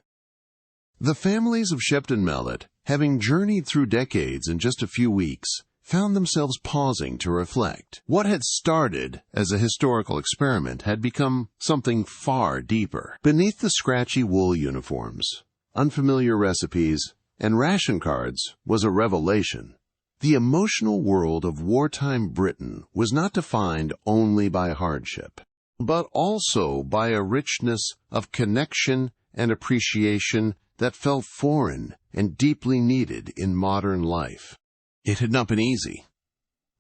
The families of Shepton Mallet, having journeyed through decades in just a few weeks, found themselves pausing to reflect. What had started as a historical experiment had become something far deeper. Beneath the scratchy wool uniforms, unfamiliar recipes, and ration cards was a revelation. The emotional world of wartime Britain was not defined only by hardship, but also by a richness of connection and appreciation that felt foreign and deeply needed in modern life. It had not been easy.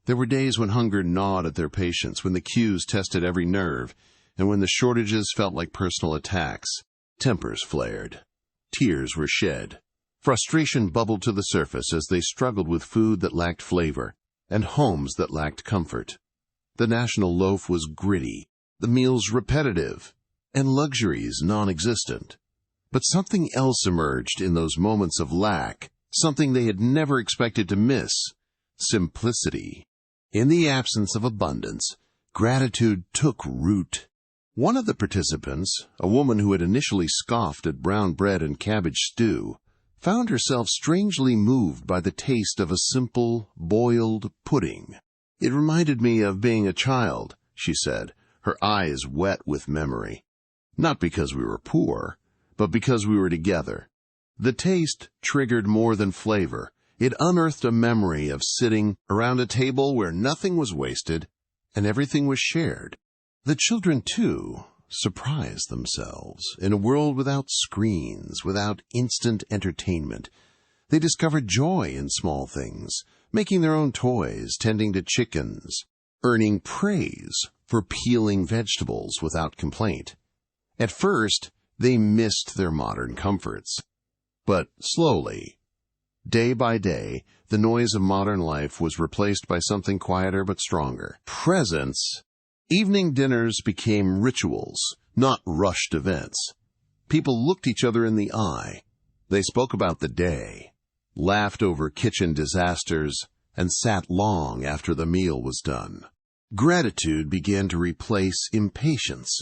There were days when hunger gnawed at their patience, when the queues tested every nerve, and when the shortages felt like personal attacks. Tempers flared. Tears were shed. Frustration bubbled to the surface as they struggled with food that lacked flavor and homes that lacked comfort. The National Loaf was gritty, the meals repetitive, and luxuries non-existent. But something else emerged in those moments of lack, something they had never expected to miss: simplicity. In the absence of abundance, gratitude took root. One of the participants, a woman who had initially scoffed at brown bread and cabbage stew, found herself strangely moved by the taste of a simple, boiled pudding. "It reminded me of being a child," she said, her eyes wet with memory. "Not because we were poor, but because we were together." The taste triggered more than flavor. It unearthed a memory of sitting around a table where nothing was wasted and everything was shared. The children, too, surprise themselves. In a world without screens, without instant entertainment, they discovered joy in small things, making their own toys, tending to chickens, earning praise for peeling vegetables without complaint. At first, they missed their modern comforts. But slowly, day by day, the noise of modern life was replaced by something quieter but stronger. Presence. Evening dinners became rituals, not rushed events. People looked each other in the eye. They spoke about the day, laughed over kitchen disasters, and sat long after the meal was done. Gratitude began to replace impatience.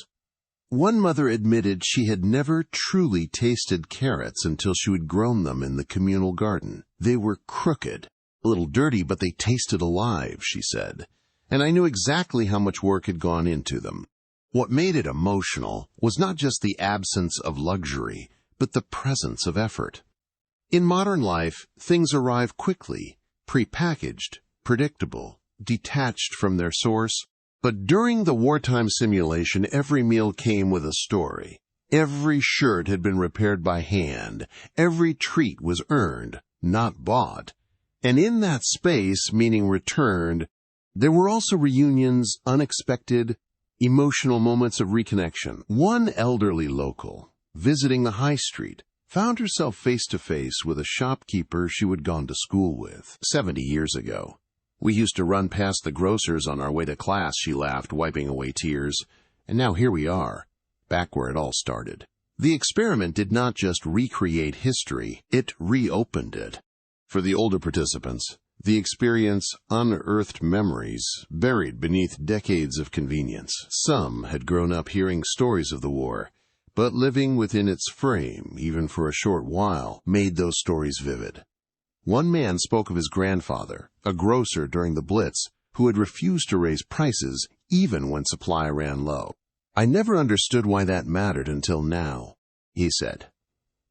One mother admitted she had never truly tasted carrots until she had grown them in the communal garden. They were crooked, a little dirty, but they tasted alive, she said, and I knew exactly how much work had gone into them. What made it emotional was not just the absence of luxury, but the presence of effort. In modern life, things arrive quickly, prepackaged, predictable, detached from their source. But during the wartime simulation, every meal came with a story. Every shirt had been repaired by hand. Every treat was earned, not bought. And in that space, meaning returned, there were also reunions, unexpected, emotional moments of reconnection. One elderly local, visiting the high street, found herself face-to-face with a shopkeeper she had gone to school with 70 years ago. "We used to run past the grocer's on our way to class," she laughed, wiping away tears. "And now here we are, back where it all started." The experiment did not just recreate history, it reopened it. For the older participants, the experience unearthed memories buried beneath decades of convenience. Some had grown up hearing stories of the war, but living within its frame, even for a short while, made those stories vivid. One man spoke of his grandfather, a grocer during the Blitz, who had refused to raise prices even when supply ran low. "I never understood why that mattered until now," he said.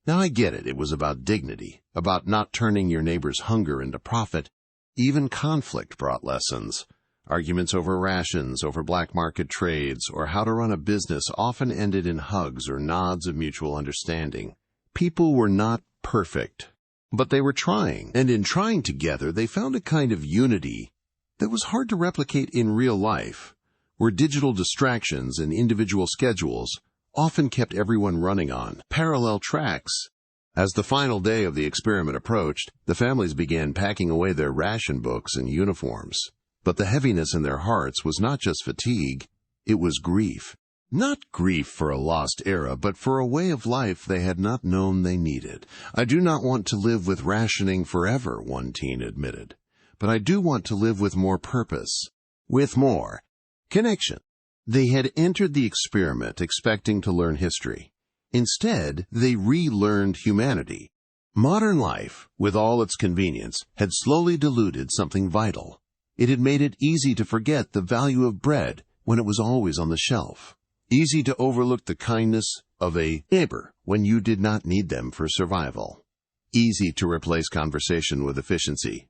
"Now I get it. It was about dignity, about not turning your neighbor's hunger into profit. Even conflict brought lessons. Arguments over rations, over black market trades, or how to run a business often ended in hugs or nods of mutual understanding. People were not perfect, but they were trying, and in trying together, they found a kind of unity that was hard to replicate in real life, where digital distractions and individual schedules often kept everyone running on parallel tracks. As the final day of the experiment approached, the families began packing away their ration books and uniforms. But the heaviness in their hearts was not just fatigue, it was grief. Not grief for a lost era, but for a way of life they had not known they needed. "I do not want to live with rationing forever," one teen admitted. "But I do want to live with more purpose, with more connection." They had entered the experiment expecting to learn history. Instead, they relearned humanity. Modern life, with all its convenience, had slowly diluted something vital. It had made it easy to forget the value of bread when it was always on the shelf. Easy to overlook the kindness of a neighbor when you did not need them for survival. Easy to replace conversation with efficiency.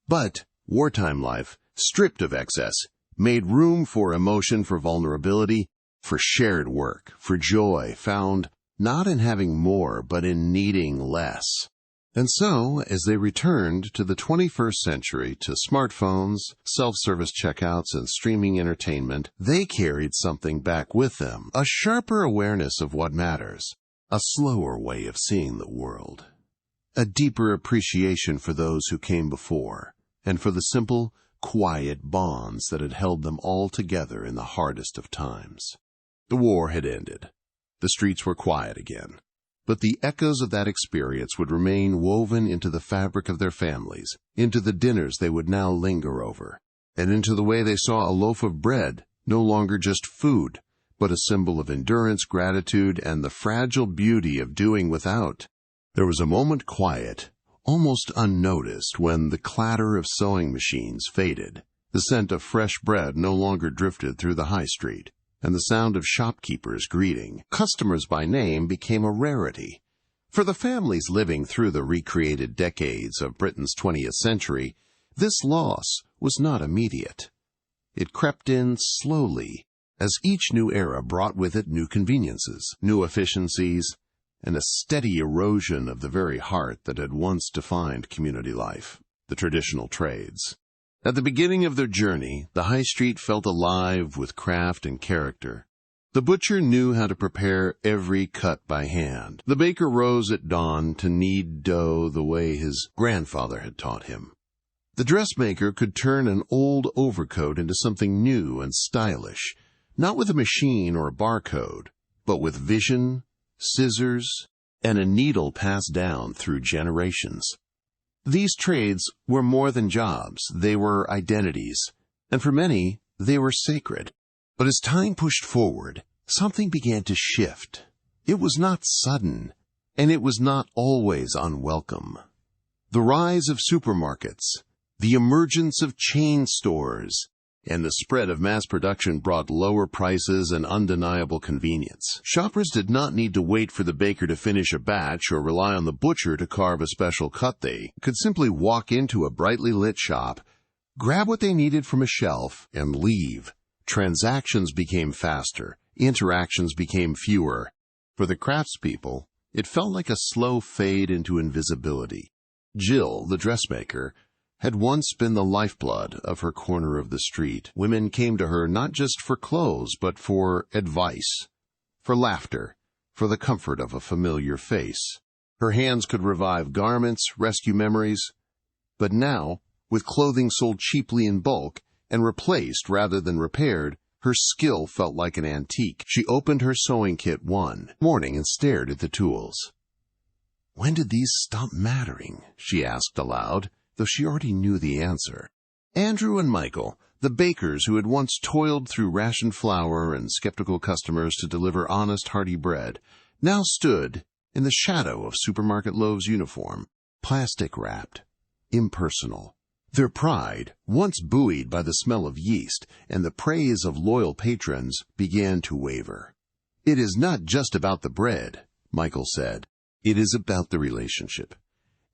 But wartime life, stripped of excess, made room for emotion, for vulnerability, for shared work, for joy found not in having more, but in needing less. And so, as they returned to the 21st century, to smartphones, self-service checkouts, and streaming entertainment, they carried something back with them, a sharper awareness of what matters, a slower way of seeing the world, a deeper appreciation for those who came before, and for the simple, quiet bonds that had held them all together in the hardest of times. The war had ended. The streets were quiet again. But the echoes of that experience would remain woven into the fabric of their families, into the dinners they would now linger over, and into the way they saw a loaf of bread, no longer just food, but a symbol of endurance, gratitude, and the fragile beauty of doing without. There was a moment quiet, almost unnoticed, when the clatter of sewing machines faded. The scent of fresh bread no longer drifted through the high street, and the sound of shopkeepers greeting customers by name became a rarity. For the families living through the recreated decades of Britain's 20th century, this loss was not immediate. It crept in slowly, as each new era brought with it new conveniences, new efficiencies, and a steady erosion of the very heart that had once defined community life, the traditional trades. At the beginning of their journey, the high street felt alive with craft and character. The butcher knew how to prepare every cut by hand. The baker rose at dawn to knead dough the way his grandfather had taught him. The dressmaker could turn an old overcoat into something new and stylish, not with a machine or a barcode, but with vision, scissors, and a needle passed down through generations. These trades were more than jobs, they were identities, and for many, they were sacred. But as time pushed forward, something began to shift. It was not sudden, and it was not always unwelcome. The rise of supermarkets, the emergence of chain stores, and the spread of mass production brought lower prices and undeniable convenience. Shoppers did not need to wait for the baker to finish a batch or rely on the butcher to carve a special cut. They could simply walk into a brightly lit shop, grab what they needed from a shelf, and leave. Transactions became faster, interactions became fewer. For the craftspeople, it felt like a slow fade into invisibility. Jill, the dressmaker, had once been the lifeblood of her corner of the street. Women came to her not just for clothes, but for advice, for laughter, for the comfort of a familiar face. Her hands could revive garments, rescue memories. But now, with clothing sold cheaply in bulk and replaced rather than repaired, her skill felt like an antique. She opened her sewing kit one morning and stared at the tools. "When did these stop mattering?" she asked aloud, though she already knew the answer. Andrew and Michael, the bakers who had once toiled through rationed flour and skeptical customers to deliver honest, hearty bread, now stood in the shadow of Supermarket Loaf's uniform, plastic-wrapped, impersonal. Their pride, once buoyed by the smell of yeast and the praise of loyal patrons, began to waver. "It is not just about the bread," Michael said. "It is about the relationship.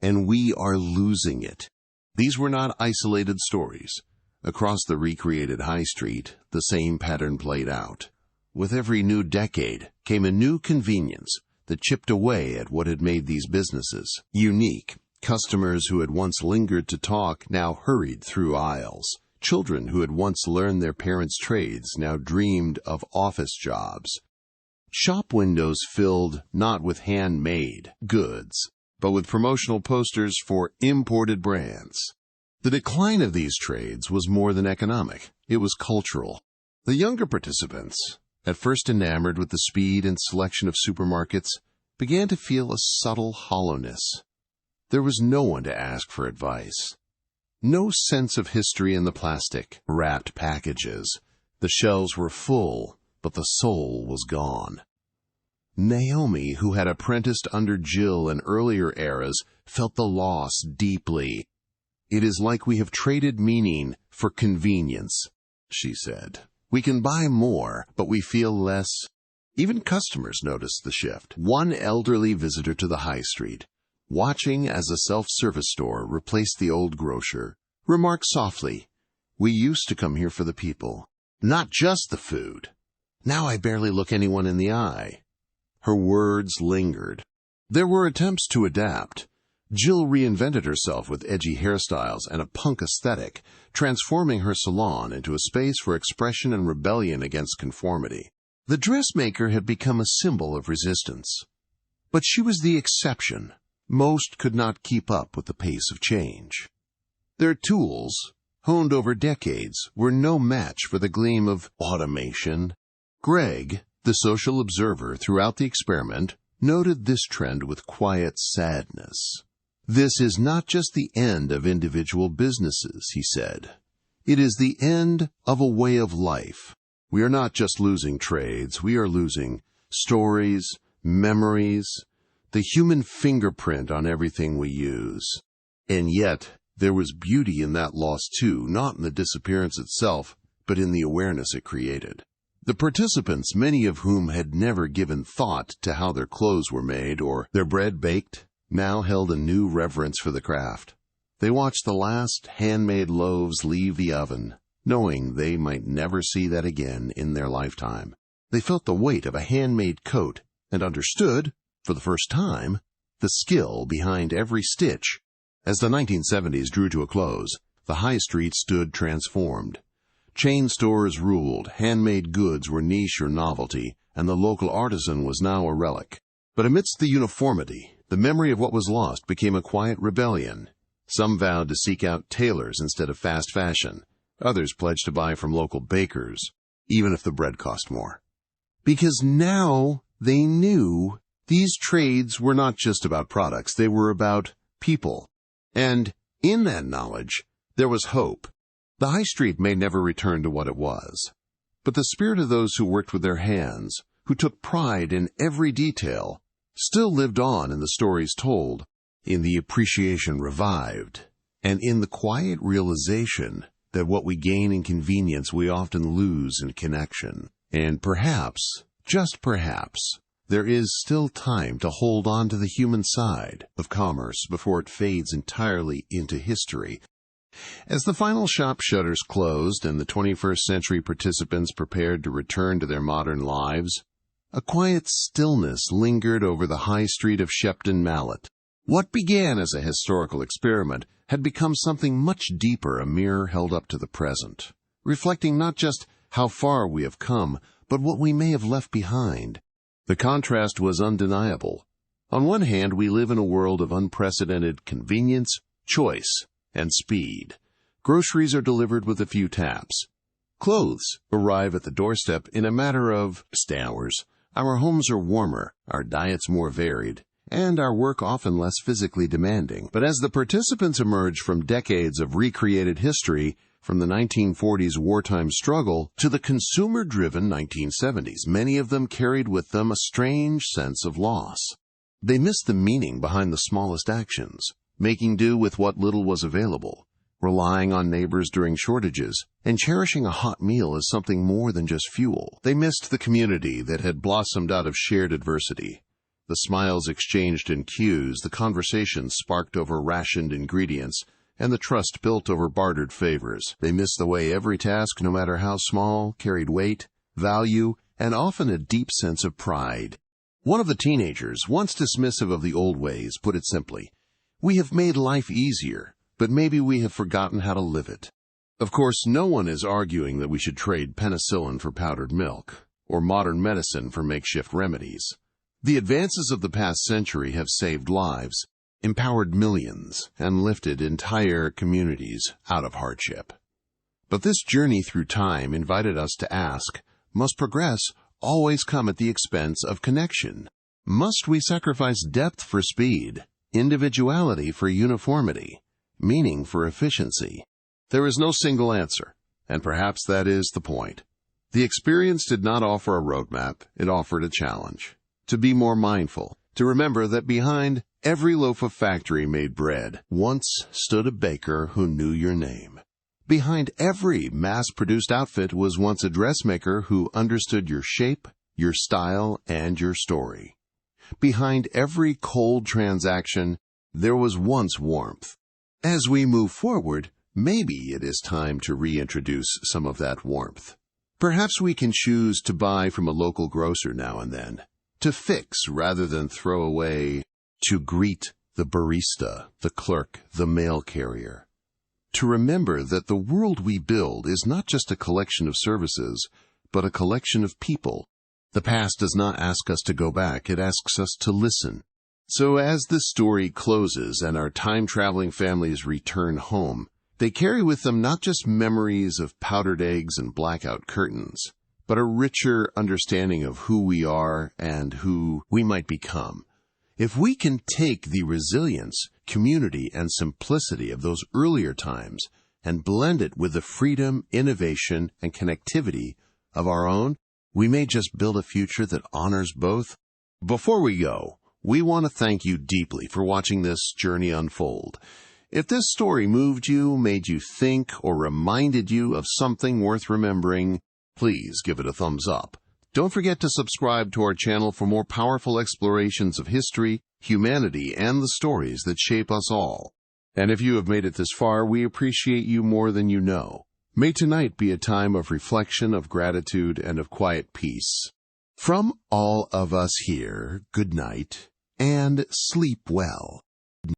And we are losing it." These were not isolated stories. Across the recreated high street, the same pattern played out. With every new decade came a new convenience that chipped away at what had made these businesses unique. Customers who had once lingered to talk now hurried through aisles. Children who had once learned their parents' trades now dreamed of office jobs. Shop windows filled not with handmade goods, but with promotional posters for imported brands. The decline of these trades was more than economic. It was cultural. The younger participants, at first enamored with the speed and selection of supermarkets, began to feel a subtle hollowness. There was no one to ask for advice. No sense of history in the plastic-wrapped packages. The shelves were full, but the soul was gone. Naomi, who had apprenticed under Jill in earlier eras, felt the loss deeply. "It is like we have traded meaning for convenience," she said. "We can buy more, but we feel less." Even customers noticed the shift. One elderly visitor to the high street, watching as a self-service store replaced the old grocer, remarked softly, "We used to come here for the people, not just the food. Now I barely look anyone in the eye." Her words lingered. There were attempts to adapt. Jill reinvented herself with edgy hairstyles and a punk aesthetic, transforming her salon into a space for expression and rebellion against conformity. The dressmaker had become a symbol of resistance. But she was the exception. Most could not keep up with the pace of change. Their tools, honed over decades, were no match for the gleam of automation. Greg, the social observer throughout the experiment, noted this trend with quiet sadness. "This is not just the end of individual businesses," he said. "It is the end of a way of life. We are not just losing trades, we are losing stories, memories, the human fingerprint on everything we use." And yet, there was beauty in that loss too, not in the disappearance itself, but in the awareness it created. The participants, many of whom had never given thought to how their clothes were made or their bread baked, now held a new reverence for the craft. They watched the last handmade loaves leave the oven, knowing they might never see that again in their lifetime. They felt the weight of a handmade coat and understood, for the first time, the skill behind every stitch. As the 1970s drew to a close, the high street stood transformed. Chain stores ruled, handmade goods were niche or novelty, and the local artisan was now a relic. But amidst the uniformity, the memory of what was lost became a quiet rebellion. Some vowed to seek out tailors instead of fast fashion. Others pledged to buy from local bakers, even if the bread cost more. Because now they knew these trades were not just about products, they were about people. And in that knowledge, there was hope. The high street may never return to what it was, but the spirit of those who worked with their hands, who took pride in every detail, still lived on in the stories told, in the appreciation revived, and in the quiet realization that what we gain in convenience we often lose in connection. And perhaps, just perhaps, there is still time to hold on to the human side of commerce before it fades entirely into history. As the final shop shutters closed and the 21st century participants prepared to return to their modern lives, a quiet stillness lingered over the high street of Shepton Mallet. What began as a historical experiment had become something much deeper, a mirror held up to the present, reflecting not just how far we have come, but what we may have left behind. The contrast was undeniable. On one hand, we live in a world of unprecedented convenience, choice, and speed. Groceries are delivered with a few taps. Clothes arrive at the doorstep in a matter of hours. Our homes are warmer, our diets more varied, and our work often less physically demanding. But as the participants emerge from decades of recreated history, from the 1940s wartime struggle to the consumer-driven 1970s, many of them carried with them a strange sense of loss. They missed the meaning behind the smallest actions, making do with what little was available, relying on neighbors during shortages, and cherishing a hot meal as something more than just fuel. They missed the community that had blossomed out of shared adversity. The smiles exchanged in queues, the conversations sparked over rationed ingredients, and the trust built over bartered favors. They missed the way every task, no matter how small, carried weight, value, and often a deep sense of pride. One of the teenagers, once dismissive of the old ways, put it simply, "We have made life easier, but maybe we have forgotten how to live it." Of course, no one is arguing that we should trade penicillin for powdered milk, or modern medicine for makeshift remedies. The advances of the past century have saved lives, empowered millions, and lifted entire communities out of hardship. But this journey through time invited us to ask, must progress always come at the expense of connection? Must we sacrifice depth for speed, individuality for uniformity, meaning for efficiency? There is no single answer, and perhaps that is the point. The experience did not offer a roadmap, it offered a challenge. To be more mindful, to remember that behind every loaf of factory-made bread once stood a baker who knew your name. Behind every mass-produced outfit was once a dressmaker who understood your shape, your style, and your story. Behind every cold transaction, there was once warmth. As we move forward, maybe it is time to reintroduce some of that warmth. Perhaps we can choose to buy from a local grocer now and then, to fix rather than throw away, to greet the barista, the clerk, the mail carrier. To remember that the world we build is not just a collection of services, but a collection of people. The past does not ask us to go back, it asks us to listen. So as this story closes and our time-traveling families return home, they carry with them not just memories of powdered eggs and blackout curtains, but a richer understanding of who we are and who we might become. If we can take the resilience, community, and simplicity of those earlier times and blend it with the freedom, innovation, and connectivity of our own, we may just build a future that honors both. Before we go, we want to thank you deeply for watching this journey unfold. If this story moved you, made you think, or reminded you of something worth remembering, please give it a thumbs up. Don't forget to subscribe to our channel for more powerful explorations of history, humanity, and the stories that shape us all. And if you have made it this far, we appreciate you more than you know. May tonight be a time of reflection, of gratitude, and of quiet peace. From all of us here, good night, and sleep well.